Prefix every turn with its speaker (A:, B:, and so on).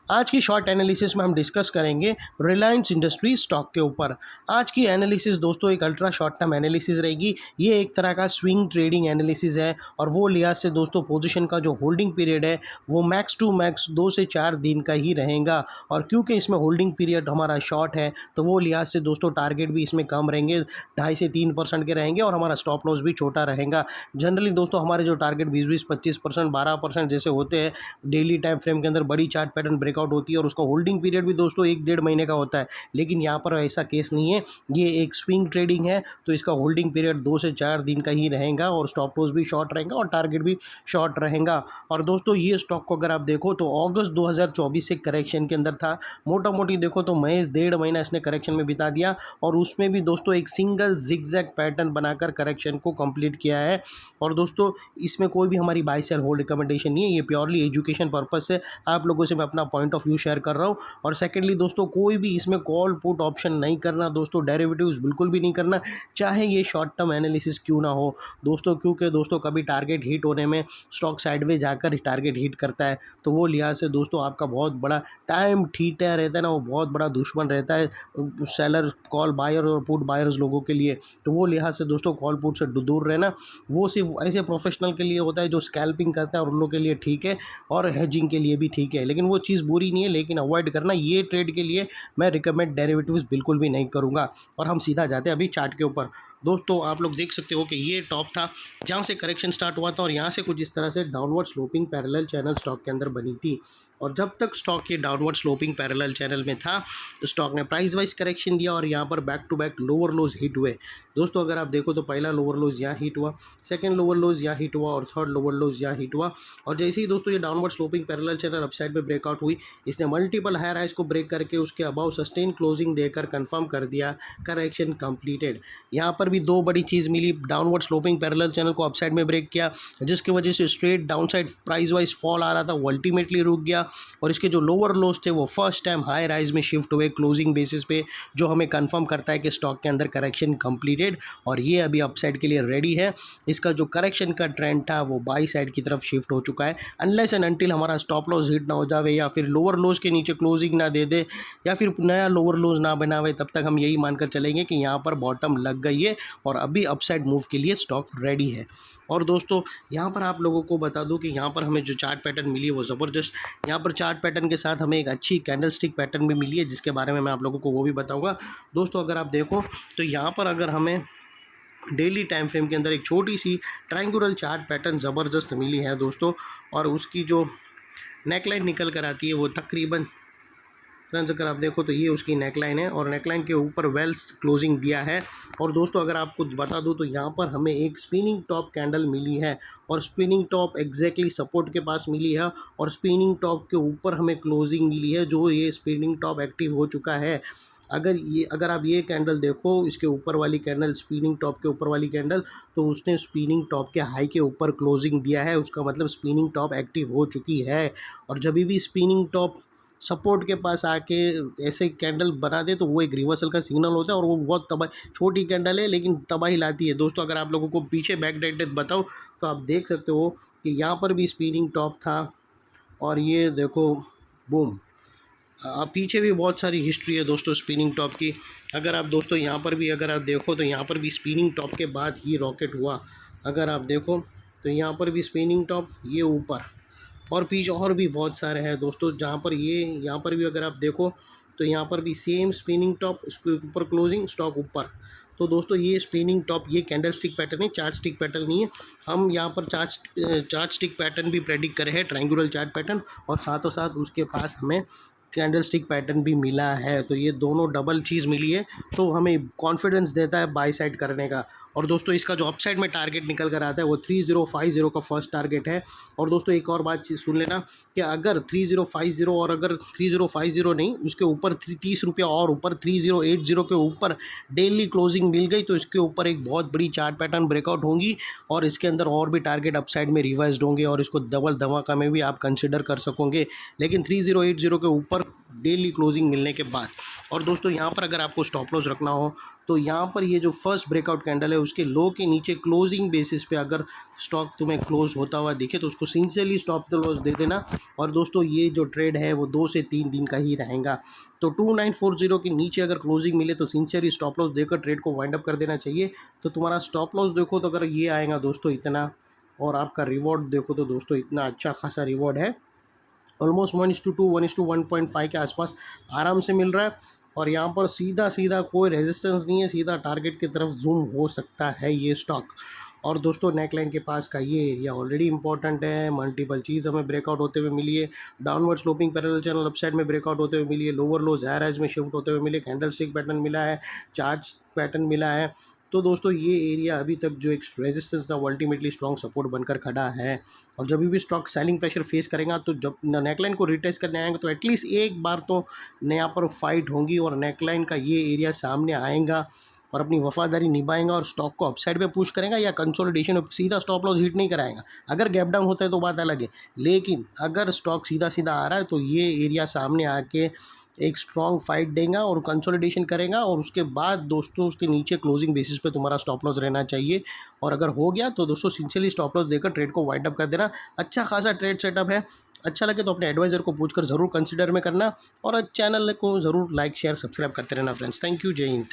A: आज की short analysis में हम डिस्कस करेंगे रिलायंस इंडस्ट्री स्टॉक के ऊपर। आज की एनालिसिस दोस्तों एक अल्ट्रा शॉर्ट टर्म एनालिसिस रहेगी। ये एक तरह का स्विंग ट्रेडिंग एनालिसिस है और वो लिहाज से दोस्तों पोजीशन का जो होल्डिंग पीरियड है वो मैक्स टू मैक्स 2 से 4 दिन का ही रहेगा। और क्योंकि इसमें होल्डिंग पीरियड हमारा शॉर्ट है तो वो लिहाज से दोस्तों टारगेट भी इसमें कम रहेंगे, 2.5 से 3% के रहेंगे और हमारा स्टॉप लॉस भी छोटा रहेगा। जनरली दोस्तों हमारे जो टारगेट 20-20, 25%, 12% जैसे होते हैं डेली टाइम फ्रेम के अंदर बड़ी चार्ट पैटर्न ब्रेकआउट होती है और उसका होल्डिंग पीरियड भी दोस्तों 1-1.5 महीने का होता है। लेकिन यहाँ पर ऐसा केस नहीं है, ये एक स्विंग ट्रेडिंग है तो इसका होल्डिंग पीरियड 2 से 4 दिन का ही रहेगा और स्टॉप लॉस भी शॉर्ट रहेगा और टारगेट भी शॉर्ट रहेगा। और दोस्तों ये स्टॉक को अगर आप देखो तो अगस्त 2024 से करेक्शन के अंदर था। मोटा मोटी देखो तो महज 1.5 महीना इसने करेक्शन में बिता दिया और उसमें भी दोस्तों एक सिंगल जिगजैग पैटर्न बनाकर करेक्शन को कंप्लीट किया है। और दोस्तों इसमें कोई भी हमारी बाय सेल होल्ड रिकमेंडेशन नहीं है, ये प्योरली एजुकेशन पर्पज से आप लोगों से मैं अपना पॉइंट ऑफ व्यू शेयर कर रहा हूँ। और सेकेंडली दोस्तों कोई भी इसमें कॉल पुट ऑप्शन नहीं करना दोस्तों, डेरिवेटिव्स बिल्कुल भी नहीं करना, चाहे ये शॉर्ट टर्म एनालिसिस क्यों ना हो दोस्तों। क्योंकि दोस्तों कभी टारगेट हिट होने में स्टॉक साइडवेज जाकर टारगेट हिट करता है तो वो लिहाज से दोस्तों आपका बहुत बड़ा टाइम ठीठा रहता है ना, वो बहुत बड़ा दुश्मन रहता है सेलर कॉल बायर और पुट बायर्स लोगों के लिए। तो वो लिहाज से दोस्तों कॉल पुट से दूर रहना, वो सिर्फ ऐसे प्रोफेशनल के लिए होता है जो स्कैल्पिंग करता है और उन लोगों के लिए ठीक है और हेजिंग के लिए भी ठीक है, लेकिन वो चीज़ बुरी नहीं है। लेकिन अवॉइड करना, ये ट्रेड के लिए मैं रिकमेंड डेरिवेटिव्स बिल्कुल भी नहीं करूँगा। और हम सीधा जाते हैं अभी चार्ट के ऊपर। दोस्तों आप लोग देख सकते हो कि ये टॉप था जहाँ से करेक्शन स्टार्ट हुआ था और यहाँ से कुछ इस तरह से downward sloping parallel channel stock के अंदर बनी थी। और जब तक स्टॉक ये डाउनवर्ड स्लोपिंग पैरेलल चैनल में था तो स्टॉक ने प्राइस वाइज करेक्शन दिया और यहाँ पर back to back lower lows hit हुए। दोस्तों अगर आप देखो तो पहला लोअर लोज यहाँ हिट हुआ, सेकंड लोअर लोज यहाँ हिट हुआ और थर्ड लोअर लोज यहाँ हिट हुआ। और जैसे ही दोस्तों ये downward sloping parallel channel upside में ब्रेकआउट हुई, इसने मल्टीपल हायर हाइज को ब्रेक करके उसके अबाउ सस्टेन क्लोजिंग देकर कंफर्म कर दिया करेक्शन कंप्लीटेड। यहाँ पर भी दो बड़ी चीज़ मिली, डाउनवर्ड स्लोपिंग पैरेलल चैनल को अपसाइड में ब्रेक किया जिसकी वजह से straight downside price wise fall आ रहा था वो अल्टीमेटली रुक गया और इसके जो लोअर लोज थे वो फर्स्ट टाइम हाई राइज में शिफ्ट हुए क्लोजिंग बेसिस पे, जो हमें कंफर्म करता है कि स्टॉक के अंदर करेक्शन कंप्लीटेड और ये अभी अपसाइड के लिए रेडी है। इसका जो करेक्शन का ट्रेंड था वो बाई साइड की तरफ शिफ्ट हो चुका है। अनलेस एंड अनटिल हमारा स्टॉप लॉस हिट ना हो जावे या फिर लोअर लोज के नीचे क्लोजिंग ना दे दे या फिर नया लोअर लोज ना बनावे, तब तक हम यही मानकर चलेंगे कि यहाँ पर बॉटम लग गई है और अभी अपसाइड मूव के लिए स्टॉक रेडी है। और दोस्तों यहाँ पर आप लोगों को बता दूं कि यहाँ पर हमें जो चार्ट पैटर्न मिली है वो ज़बरदस्त, यहाँ पर चार्ट पैटर्न के साथ हमें एक अच्छी कैंडल स्टिक पैटर्न भी मिली है जिसके बारे में मैं आप लोगों को वो भी बताऊंगा। दोस्तों अगर आप देखो तो यहाँ पर अगर हमें डेली टाइम फ्रेम के अंदर एक छोटी सी ट्रायंगुलर चार्ट पैटर्न ज़बरदस्त मिली है दोस्तों, और उसकी जो नेकलाइन निकल कर आती है वो तकरीबन फ्रेंड्स अगर आप देखो तो ये उसकी नेकलाइन है और नेकलाइन के ऊपर वेल्स क्लोजिंग दिया है। और दोस्तों अगर आपको बता दूं तो यहाँ पर हमें एक स्पिनिंग टॉप कैंडल मिली है और स्पिनिंग टॉप एग्जैक्टली सपोर्ट के पास मिली है और स्पिनिंग टॉप के ऊपर हमें क्लोजिंग मिली है, जो ये स्पिनिंग टॉप एक्टिव हो चुका है। अगर आप ये कैंडल देखो, इसके ऊपर वाली कैंडल स्पिनिंग टॉप के ऊपर वाली कैंडल, तो उसने स्पिनिंग टॉप के हाई के ऊपर क्लोजिंग दिया है, उसका मतलब स्पिनिंग टॉप एक्टिव हो चुकी है। और जब भी स्पिनिंग टॉप सपोर्ट के पास आके ऐसे कैंडल बना दे तो वो एक रिवर्सल का सिग्नल होता है और वो बहुत छोटी कैंडल है लेकिन तबाही लाती है। दोस्तों अगर आप लोगों को पीछे बैक डेटेड बताऊँ तो आप देख सकते हो कि यहाँ पर भी स्पिनिंग टॉप था और ये देखो बूम, पीछे भी बहुत सारी हिस्ट्री है दोस्तों स्पिनिंग टॉप की। अगर आप दोस्तों यहाँ पर भी अगर आप देखो तो यहाँ पर भी स्पिनिंग टॉप के बाद ही रॉकेट हुआ। अगर आप देखो तो यहाँ पर भी स्पिनिंग टॉप, ये ऊपर और पीछे और भी बहुत सारे हैं दोस्तों जहाँ पर ये यहाँ पर भी अगर आप देखो तो यहाँ पर भी सेम स्पिनिंग टॉप, इसके ऊपर क्लोजिंग, स्टॉक ऊपर। तो दोस्तों ये स्पिनिंग टॉप, ये कैंडल स्टिक पैटर्न है, चार्ट स्टिक पैटर्न नहीं है। हम यहाँ पर चार्ट स्टिक पैटर्न भी प्रेडिक्ट करे हैं, ट्रायंगुलर चार्ट पैटर्न, और साथों साथ उसके पास हमें कैंडल स्टिक पैटर्न भी मिला है। तो ये दोनों डबल चीज़ मिली है तो हमें कॉन्फिडेंस देता है बाई साइड करने का। और दोस्तों इसका जो अपसाइड में टारगेट निकल कर आता है वो 3050 का फर्स्ट टारगेट है। और दोस्तों एक और बात सुन लेना कि अगर 3050 और अगर 3050 नहीं उसके ऊपर 30 रुपया और ऊपर 3080 के ऊपर डेली क्लोजिंग मिल गई तो इसके ऊपर एक बहुत बड़ी चार्ट पैटर्न ब्रेकआउट होंगी और इसके अंदर और भी टारगेट अपसाइड में रिवाइज्ड होंगे और इसको डबल धमाका में भी आप कंसिडर कर सकोगे। लेकिन 3080 के ऊपर डेली क्लोजिंग मिलने के बाद। और दोस्तों यहाँ पर अगर आपको स्टॉप लॉस रखना हो तो यहाँ पर ये जो फर्स्ट ब्रेकआउट कैंडल है उसके लो के नीचे क्लोजिंग बेसिस पे अगर स्टॉक तुम्हें क्लोज होता हुआ दिखे तो उसको सिंसियरली स्टॉप लॉस दे देना। और दोस्तों ये जो ट्रेड है वो 2 से 3 दिन का ही रहेगा। तो 2940 के नीचे अगर क्लोजिंग मिले तो सिंसियरली स्टॉप लॉस देकर ट्रेड को वाइंड अप कर देना चाहिए। तो तुम्हारा स्टॉप लॉस देखो तो अगर ये आएगा दोस्तों इतना, और आपका रिवॉर्ड देखो तो दोस्तों इतना अच्छा खासा रिवॉर्ड है, ऑलमोस्ट 1:2 1:1.5 के आसपास आराम से मिल रहा है। और यहाँ पर सीधा सीधा कोई रेजिस्टेंस नहीं है, सीधा टारगेट की तरफ जूम हो सकता है ये स्टॉक। और दोस्तों नेकलाइन के पास का ये एरिया ऑलरेडी इंपॉर्टेंट है, मल्टीपल चीज़ हमें ब्रेकआउट होते हुए मिली है, downward sloping parallel channel upside में ब्रेकआउट होते हुए मिली है, लोअर लोज हायर हाइज में शिफ्ट होते हुए मिले, कैंडल स्टिक पैटर्न मिला है, चार्ट पैटर्न मिला है। तो दोस्तों ये एरिया अभी तक जो एक रेजिस्टेंस था वो अल्टीमेटली स्ट्रॉन्ग सपोर्ट बनकर खड़ा है। और जब भी स्टॉक सेलिंग प्रेशर फेस करेगा तो जब नेकलाइन को रिटेस्ट करने आएंगे तो एटलीस्ट एक बार तो नया पर फाइट होगी और नेकलाइन का ये एरिया सामने आएगा और अपनी वफादारी निभाएगा और स्टॉक को अपसाइड में पुश करेगा या कंसोलिडेशन सीधा स्टॉप लॉस हिट नहीं कराएगा। अगर गैप डाउन होता है तो बात अलग है, लेकिन अगर स्टॉक सीधा सीधा आ रहा है तो ये एरिया सामने आके एक स्ट्रॉन्ग फाइट देगा और कंसोलिडेशन करेगा और उसके बाद दोस्तों उसके नीचे क्लोजिंग बेसिस पे तुम्हारा स्टॉप लॉस रहना चाहिए। और अगर हो गया तो दोस्तों सिंसियरली स्टॉप लॉस देकर ट्रेड को वाइंड अप कर देना। अच्छा खासा ट्रेड सेटअप है, अच्छा लगे तो अपने एडवाइज़र को पूछकर ज़रूर कंसिडर में करना और चैनल को ज़रूर लाइक शेयर सब्सक्राइब करते रहना फ्रेंड्स। थैंक यू, जय हिंद।